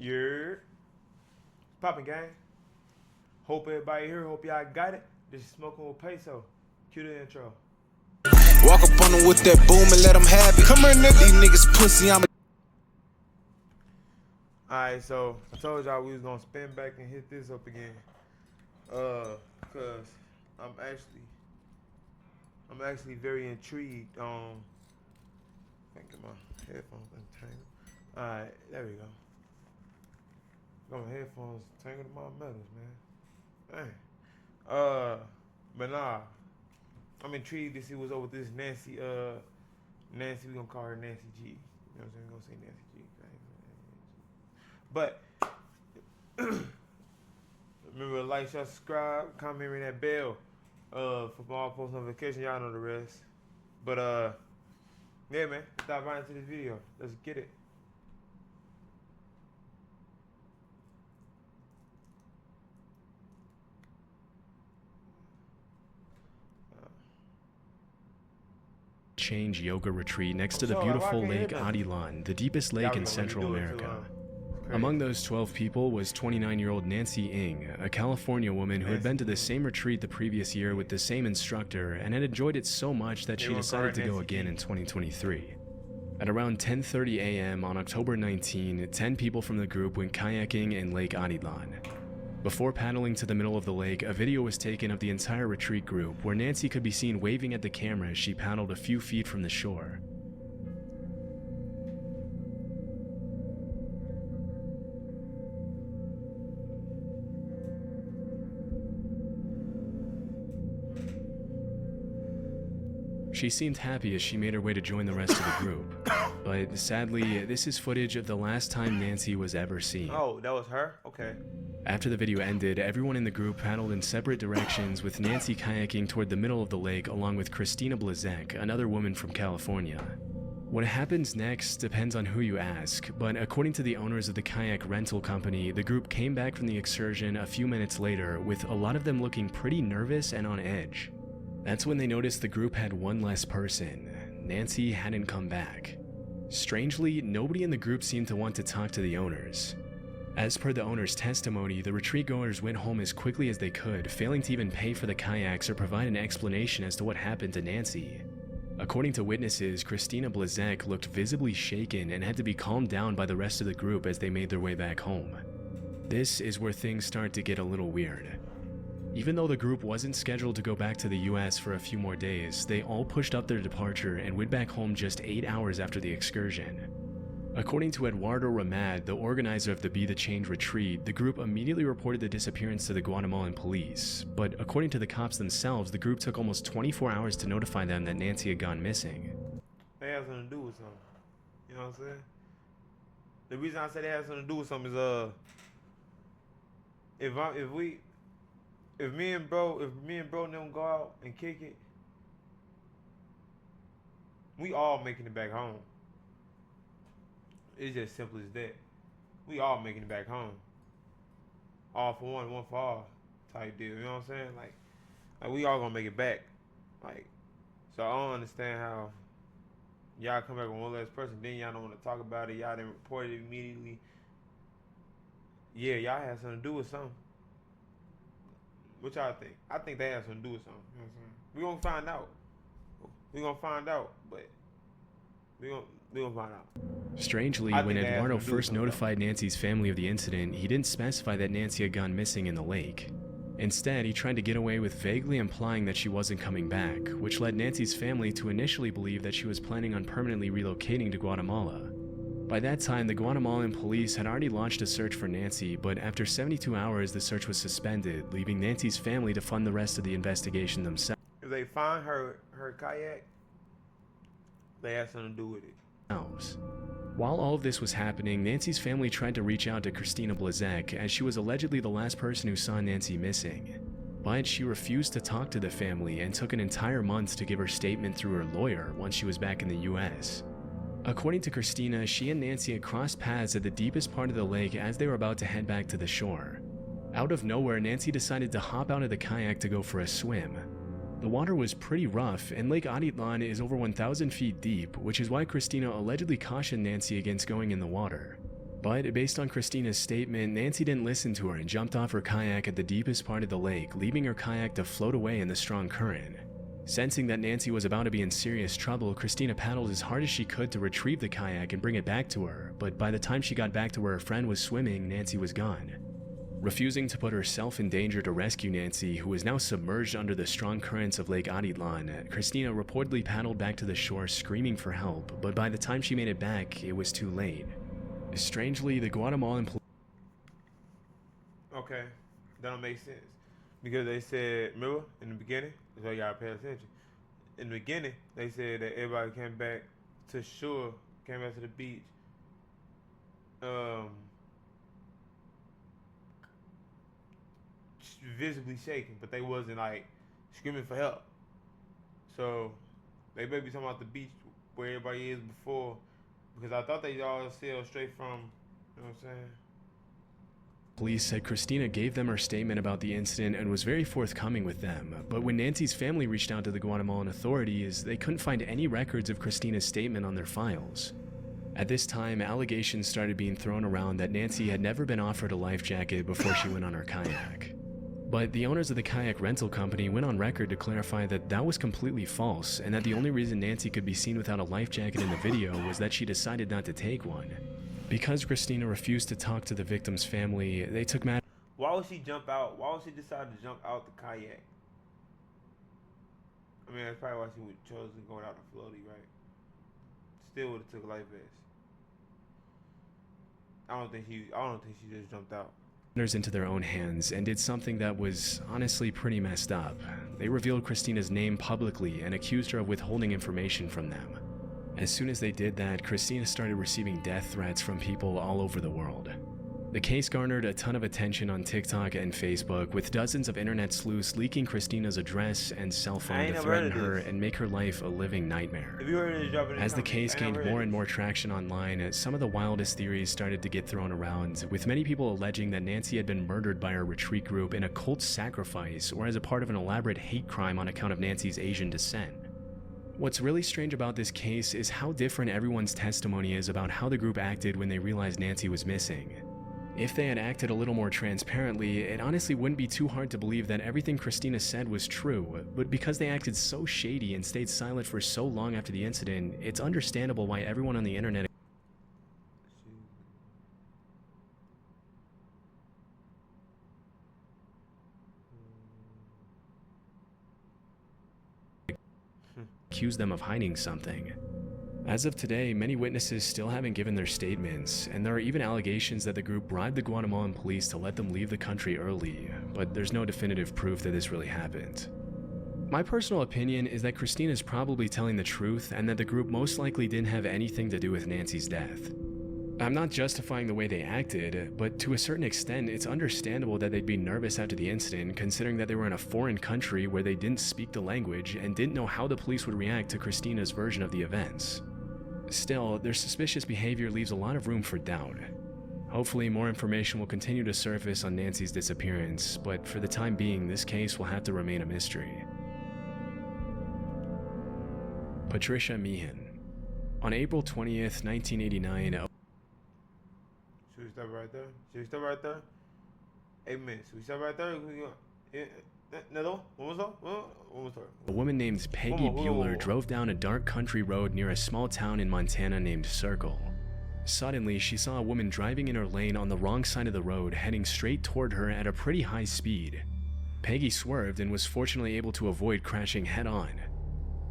You're popping, gang. Hope everybody here. Hope y'all got it. This is Smoking with Peso. Cue the intro. Walk up on them with that boom and let them have it. Come here, nigga. These niggas pussy. Alright, so I told y'all we was gonna spin back and hit this up again. Cause I'm actually very intrigued on. Can't get my headphones untangled. Alright, there we go. Got my headphones tangled to my metals, man. Dang. But nah, I'm intrigued to see what's up with this Nancy. Nancy, we gonna call her Nancy G. You know what I'm saying? We're gonna say Nancy G. But remember to like, share, subscribe, comment, ring that bell for all post notifications. Y'all know the rest. But yeah, man, let's dive right into this video. Let's get it. Change yoga retreat next to the beautiful Lake Adilan, the deepest lake in Central America. Among those 12 people was 29-year-old Nancy Ng, a California woman who had been to the same retreat the previous year with the same instructor and had enjoyed it so much that she decided to go again in 2023. At around 10:30 a.m. on October 19, 10 people from the group went kayaking in Lake Adilan. Before paddling to the middle of the lake, a video was taken of the entire retreat group where Nancy could be seen waving at the camera as she paddled a few feet from the shore. She seemed happy as she made her way to join the rest of the group, but sadly, this is footage of the last time Nancy was ever seen. Oh, that was her? Okay. After the video ended, everyone in the group paddled in separate directions, with Nancy kayaking toward the middle of the lake along with Christina Blazek, another woman from California. What happens next depends on who you ask, but according to the owners of the kayak rental company, the group came back from the excursion a few minutes later, with a lot of them looking pretty nervous and on edge. That's when they noticed the group had one less person. Nancy hadn't come back. Strangely, nobody in the group seemed to want to talk to the owners. As per the owner's testimony, the retreat goers went home as quickly as they could, failing to even pay for the kayaks or provide an explanation as to what happened to Nancy. According to witnesses, Christina Blazek looked visibly shaken and had to be calmed down by the rest of the group as they made their way back home. This is where things start to get a little weird. Even though the group wasn't scheduled to go back to the US for a few more days, they all pushed up their departure and went back home just 8 hours after the excursion. According to Eduardo Ramad, the organizer of the Be the Change retreat, the group immediately reported the disappearance to the Guatemalan police, but according to the cops themselves, the group took almost 24 hours to notify them that Nancy had gone missing. They have something to do with something. You know what I'm saying? The reason I say they have something to do with something is if me and bro and them go out and kick it, we all making it back home. It's just simple as that. We all making it back home. All for one, one for all type deal. You know what I'm saying? Like we all gonna make it back. Like, so I don't understand how y'all come back with one less person, then y'all don't want to talk about it. Y'all didn't report it immediately. Yeah, y'all had something to do with something. What y'all think? I think they have something to do with something. You know what I'm saying? We gonna find out. But we gonna find out. Strangely, when Eduardo first notified Nancy's family of the incident, he didn't specify that Nancy had gone missing in the lake. Instead, he tried to get away with vaguely implying that she wasn't coming back, which led Nancy's family to initially believe that she was planning on permanently relocating to Guatemala. By that time, the Guatemalan police had already launched a search for Nancy, but after 72 hours, the search was suspended, leaving Nancy's family to fund the rest of the investigation themselves. If they find her kayak, they have something to do with it. While all of this was happening, Nancy's family tried to reach out to Christina Blazek, as she was allegedly the last person who saw Nancy missing. But she refused to talk to the family and took an entire month to give her statement through her lawyer once she was back in the US. According to Christina, she and Nancy had crossed paths at the deepest part of the lake as they were about to head back to the shore. Out of nowhere, Nancy decided to hop out of the kayak to go for a swim. The water was pretty rough, and Lake Adilan is over 1,000 feet deep, which is why Christina allegedly cautioned Nancy against going in the water. But based on Christina's statement, Nancy didn't listen to her and jumped off her kayak at the deepest part of the lake, leaving her kayak to float away in the strong current. Sensing that Nancy was about to be in serious trouble, Christina paddled as hard as she could to retrieve the kayak and bring it back to her, but by the time she got back to where her friend was swimming, Nancy was gone. Refusing to put herself in danger to rescue Nancy, who was now submerged under the strong currents of Lake Atitlan, Christina reportedly paddled back to the shore screaming for help, but by the time she made it back, it was too late. Strangely, the Guatemalan police... Okay, that don't make sense. Because they said, remember, in the beginning, so y'all pay attention. In the beginning, they said that everybody came back to shore, came back to the beach, visibly shaking, but they wasn't like screaming for help. So they may be talking about the beach where everybody is before, because I thought they all sailed straight from, you know what I'm saying? Police said Christina gave them her statement about the incident and was very forthcoming with them, but when Nancy's family reached out to the Guatemalan authorities, they couldn't find any records of Christina's statement on their files. At this time, allegations started being thrown around that Nancy had never been offered a life jacket before she went on her kayak. But the owners of the kayak rental company went on record to clarify that that was completely false, and that the only reason Nancy could be seen without a life jacket in the video was that she decided not to take one. Because Christina refused to talk to the victim's family, they took matters... Why would she jump out? Why would she decide to jump out the kayak? I mean, that's probably why she would chosen going out the floaty, right? Still would have took a life vest. I don't think she just jumped out. Into their own hands and did something that was honestly pretty messed up. They revealed Christina's name publicly and accused her of withholding information from them. As soon as they did that, Christina started receiving death threats from people all over the world. The case garnered a ton of attention on TikTok and Facebook, with dozens of internet sleuths leaking Christina's address and cell phone to threaten her and make her life a living nightmare. As the case gained more and more traction online, some of the wildest theories started to get thrown around, with many people alleging that Nancy had been murdered by her retreat group in a cult sacrifice or as a part of an elaborate hate crime on account of Nancy's Asian descent. What's really strange about this case is how different everyone's testimony is about how the group acted when they realized Nancy was missing. If they had acted a little more transparently, it honestly wouldn't be too hard to believe that everything Christina said was true, but because they acted so shady and stayed silent for so long after the incident, it's understandable why everyone on the internet accused them of hiding something. As of today, many witnesses still haven't given their statements, and there are even allegations that the group bribed the Guatemalan police to let them leave the country early, but there's no definitive proof that this really happened. My personal opinion is that Christina is probably telling the truth and that the group most likely didn't have anything to do with Nancy's death. I'm not justifying the way they acted, but to a certain extent, it's understandable that they'd be nervous after the incident, considering that they were in a foreign country where they didn't speak the language and didn't know how the police would react to Christina's version of the events. Still, their suspicious behavior leaves a lot of room for doubt. Hopefully, more information will continue to surface on Nancy's disappearance, but for the time being, this case will have to remain a mystery. Patricia Meehan. On April 20th, 1989, Should we stop right there? Should we stop right there? 8 minutes. Should we stop right there? No, a woman named Peggy Bueller drove down a dark country road near a small town in Montana named Circle. Suddenly, she saw a woman driving in her lane on the wrong side of the road, heading straight toward her at a pretty high speed. Peggy swerved and was fortunately able to avoid crashing head-on.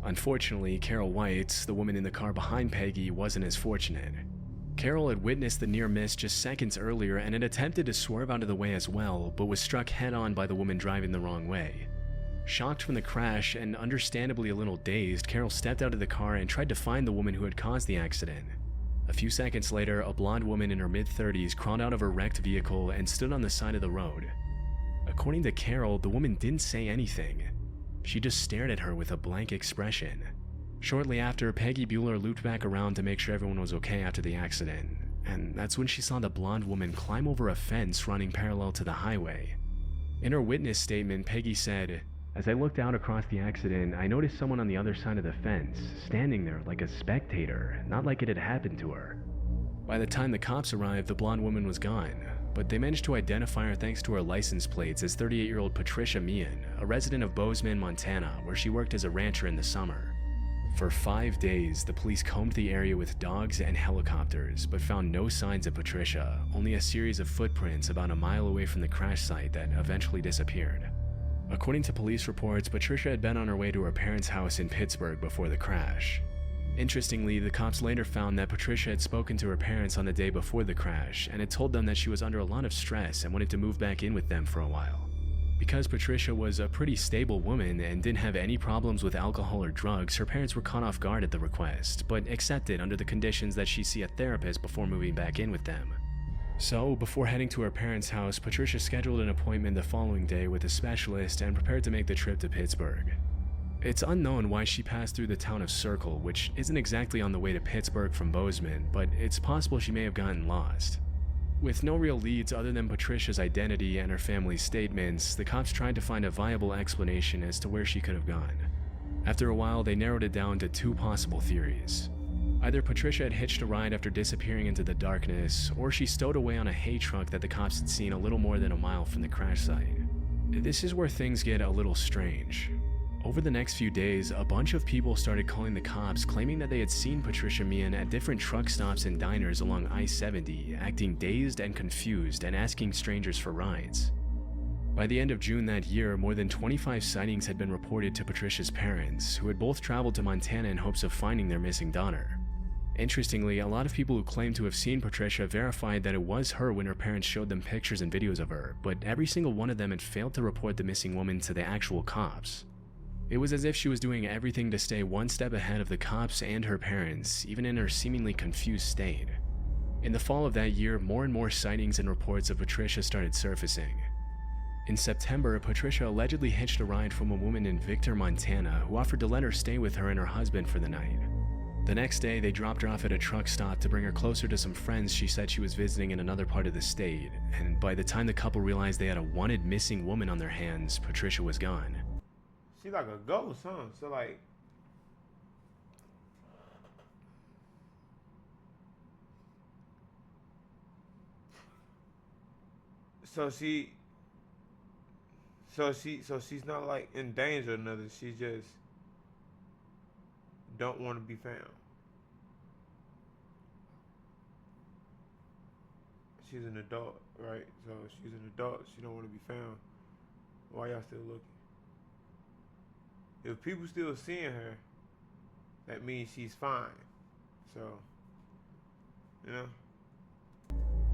Unfortunately, Carol White, the woman in the car behind Peggy, wasn't as fortunate. Carol had witnessed the near miss just seconds earlier and had attempted to swerve out of the way as well, but was struck head-on by the woman driving the wrong way. Shocked from the crash and understandably a little dazed, Carol stepped out of the car and tried to find the woman who had caused the accident. A few seconds later, a blonde woman in her mid-30s crawled out of her wrecked vehicle and stood on the side of the road. According to Carol, the woman didn't say anything. She just stared at her with a blank expression. Shortly after, Peggy Bueller looped back around to make sure everyone was okay after the accident, and that's when she saw the blonde woman climb over a fence running parallel to the highway. In her witness statement, Peggy said, "As I looked out across the accident, I noticed someone on the other side of the fence, standing there like a spectator, not like it had happened to her. By the time the cops arrived, the blonde woman was gone, but they managed to identify her thanks to her license plates as 38-year-old Patricia Meehan, a resident of Bozeman, Montana, where she worked as a rancher in the summer. For 5 days, the police combed the area with dogs and helicopters, but found no signs of Patricia, only a series of footprints about a mile away from the crash site that eventually disappeared. According to police reports, Patricia had been on her way to her parents' house in Pittsburgh before the crash. Interestingly, the cops later found that Patricia had spoken to her parents on the day before the crash and had told them that she was under a lot of stress and wanted to move back in with them for a while. Because Patricia was a pretty stable woman and didn't have any problems with alcohol or drugs, her parents were caught off guard at the request, but accepted under the conditions that she see a therapist before moving back in with them. So, before heading to her parents' house, Patricia scheduled an appointment the following day with a specialist and prepared to make the trip to Pittsburgh. It's unknown why she passed through the town of Circle, which isn't exactly on the way to Pittsburgh from Bozeman, but it's possible she may have gotten lost. With no real leads other than Patricia's identity and her family's statements, the cops tried to find a viable explanation as to where she could have gone. After a while, they narrowed it down to 2 possible theories. Either Patricia had hitched a ride after disappearing into the darkness, or she stowed away on a hay truck that the cops had seen a little more than a mile from the crash site. This is where things get a little strange. Over the next few days, a bunch of people started calling the cops, claiming that they had seen Patricia Meehan at different truck stops and diners along I-70, acting dazed and confused and asking strangers for rides. By the end of June that year, more than 25 sightings had been reported to Patricia's parents, who had both traveled to Montana in hopes of finding their missing daughter. Interestingly, a lot of people who claimed to have seen Patricia verified that it was her when her parents showed them pictures and videos of her, but every single one of them had failed to report the missing woman to the actual cops. It was as if she was doing everything to stay one step ahead of the cops and her parents, even in her seemingly confused state. In the fall of that year, more and more sightings and reports of Patricia started surfacing. In September, Patricia allegedly hitched a ride from a woman in Victor, Montana, who offered to let her stay with her and her husband for the night. The next day, they dropped her off at a truck stop to bring her closer to some friends she said she was visiting in another part of the state, and by the time the couple realized they had a wanted missing woman on their hands, Patricia was gone. She like a ghost, huh? So like, so she's not like in danger or nothing. She just don't want to be found. She's an adult, right? So she's an adult. She don't want to be found. Why y'all still looking? If people still seeing her, that means she's fine. So, you know.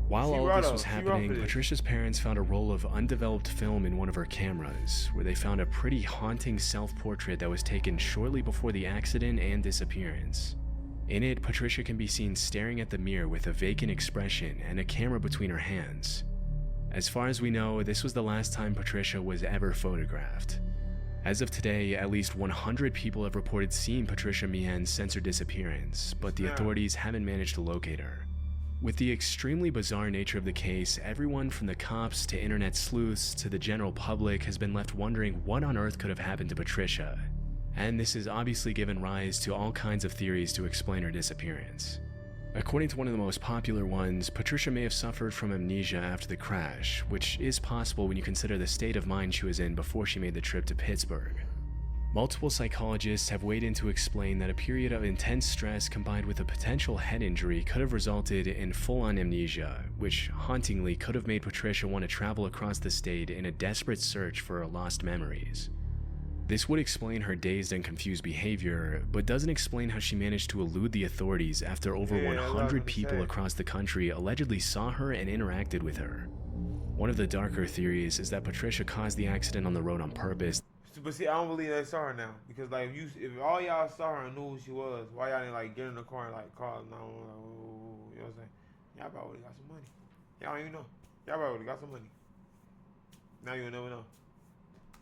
While all this was happening, Patricia's parents found a roll of undeveloped film in one of her cameras, where they found a pretty haunting self-portrait that was taken shortly before the accident and disappearance. In it, Patricia can be seen staring at the mirror with a vacant expression and a camera between her hands. As far as we know, this was the last time Patricia was ever photographed. As of today, at least 100 people have reported seeing Patricia Meehan since her disappearance, but the authorities haven't managed to locate her. With the extremely bizarre nature of the case, everyone from the cops to internet sleuths to the general public has been left wondering what on earth could have happened to Patricia, and this has obviously given rise to all kinds of theories to explain her disappearance. According to one of the most popular ones, Patricia may have suffered from amnesia after the crash, which is possible when you consider the state of mind she was in before she made the trip to Pittsburgh. Multiple psychologists have weighed in to explain that a period of intense stress combined with a potential head injury could have resulted in full-on amnesia, which hauntingly could have made Patricia want to travel across the state in a desperate search for her lost memories. This would explain her dazed and confused behavior, but doesn't explain how she managed to elude the authorities after over 100 people across the country allegedly saw her and interacted with her. One of the darker theories is that Patricia caused the accident on the road on purpose. But see, I don't believe they saw her now, because like if all y'all saw her and knew who she was, why y'all didn't like get in the car and like call 911? You know what I'm saying? Y'all probably got some money. Y'all don't even know. Y'all probably got some money. Now you'll never know.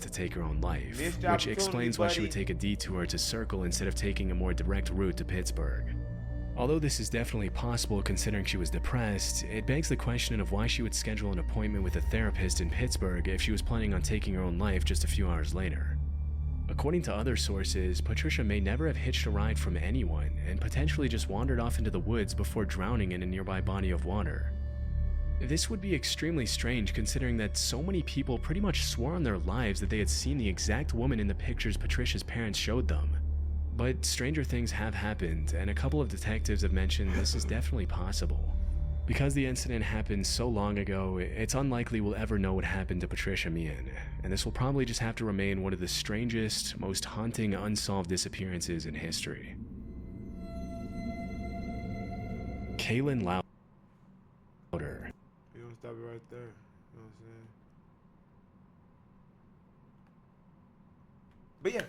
To take her own life, which explains why she would take a detour to Circle instead of taking a more direct route to Pittsburgh. Although this is definitely possible considering she was depressed, it begs the question of why she would schedule an appointment with a therapist in Pittsburgh if she was planning on taking her own life just a few hours later. According to other sources, Patricia may never have hitched a ride from anyone and potentially just wandered off into the woods before drowning in a nearby body of water. This would be extremely strange considering that so many people pretty much swore on their lives that they had seen the exact woman in the pictures Patricia's parents showed them. But stranger things have happened, and a couple of detectives have mentioned this is definitely possible. Because the incident happened so long ago, it's unlikely we'll ever know what happened to Patricia Meehan, and this will probably just have to remain one of the strangest, most haunting unsolved disappearances in history. Kaylin Louder. You want to stop it right there? You know what I'm saying? But yeah,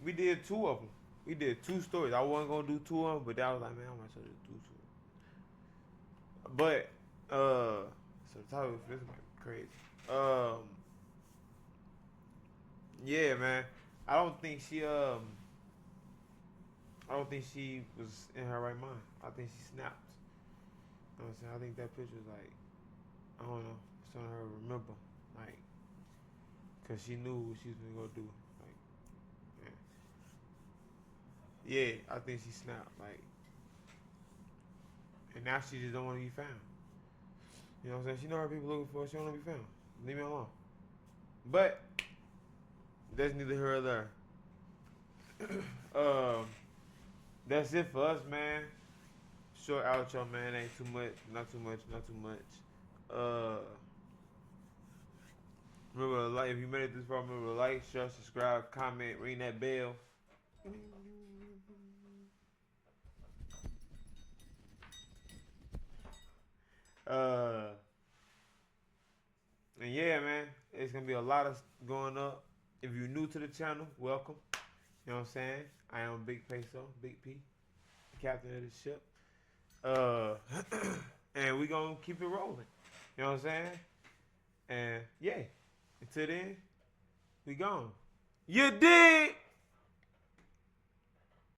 we did 2 of them. We did 2 stories. I wasn't gonna do 2 of them, but that was like, man, I might as well do 2. But so the title this might be crazy. Yeah, man. I don't think she was in her right mind. I think she snapped. You know what I'm saying? I think that picture was like, I don't know, something her remember, like, cause she knew what she was gonna go do. Like, yeah, I think she snapped. Like, and now she just don't want to be found. You know what I'm saying? She know her people looking for her. She don't want to be found. Leave me alone. But that's neither here or there. That's it for us, man. Short outro, man. Ain't too much. Not too much. Not too much. Remember to like. If you made it this far, remember to like, share, subscribe, comment, ring that bell. And yeah, man, it's gonna be a lot of going up. If you're new to the channel, welcome. You know what I'm saying? I am Big Peso, Big P, captain of the ship. And we gonna keep it rolling. You know what I'm saying? And yeah, until then, we gone. You dig?